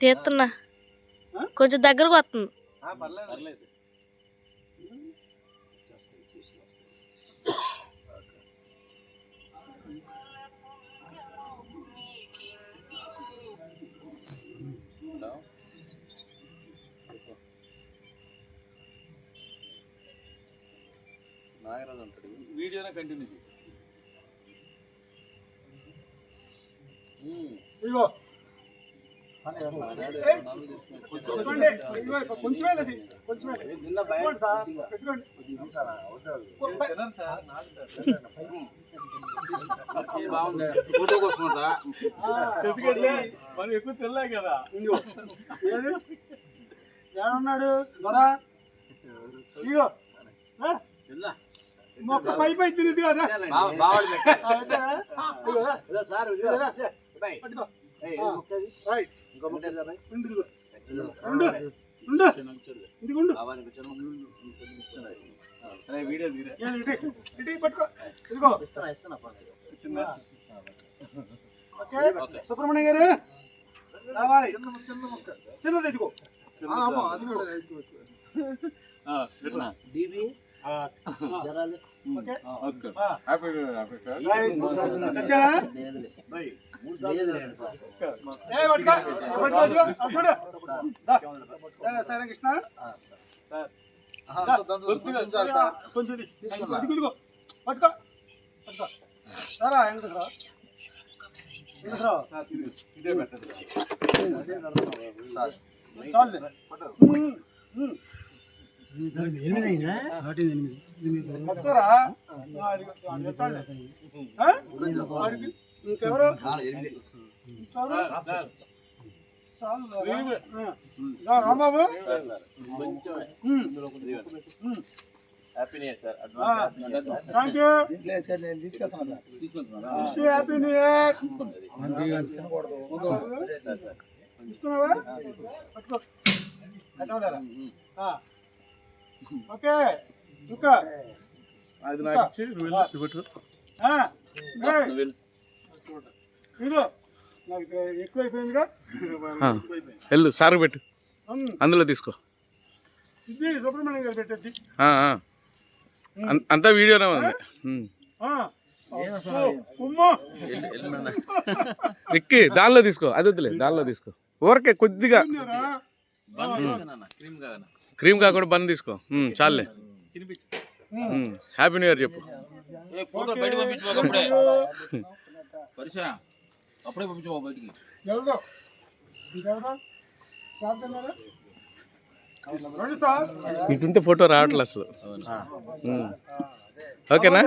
తీస్తున్నా కొంచెం దగ్గరకు వస్తుంది. నాగరాజు అంటాడు వీడియోనే కంటిన్యూ చేయి. ఇదిగో బాగుంది ఫోటో కోసుకుంటా మనం ఎక్కువ తెల్లా కదా. ఏమన్నాడు దొరా ఇగో మొక్క పై పై తిరిగి కదా సుబ్రహ్మణ్య గారు రావాలి. చిన్న మొక్క చిన్నది ఇదిగో అది కూడా సరే కృష్ణ కొంచెం పట్టుకో పట్టుకో సరా ఎందుకు చాలు ఇంకెవరు Rambabu happy new year sir. Thank you. Happy new year. తీసుకున్నావా పట్టుకో. ఓకే ఇంకా అది నాకు ఇచ్చి ఇదిగో నాకు ఎక్కువైపోయిందిగా వెళ్ళు సార్ పెట్టు అందులో తీసుకో. ఇది సుబ్రహ్మణ్యం గారు పెట్టేది అంతా వీడియోనే ఉంది. ఎక్కి దానిలో తీసుకో, అది వద్దులే దానిలో తీసుకో. ఊరకే కొద్దిగా క్రీమ్ కాకుండా బన్ తీసుకో చాలే. హ్యాపీ న్యూ ఇయర్ చెప్పు. అప్పుడే పంపించు బయటికి. ఇటుంటే ఫోటో రావట్లేదు అసలు. ఓకేనా?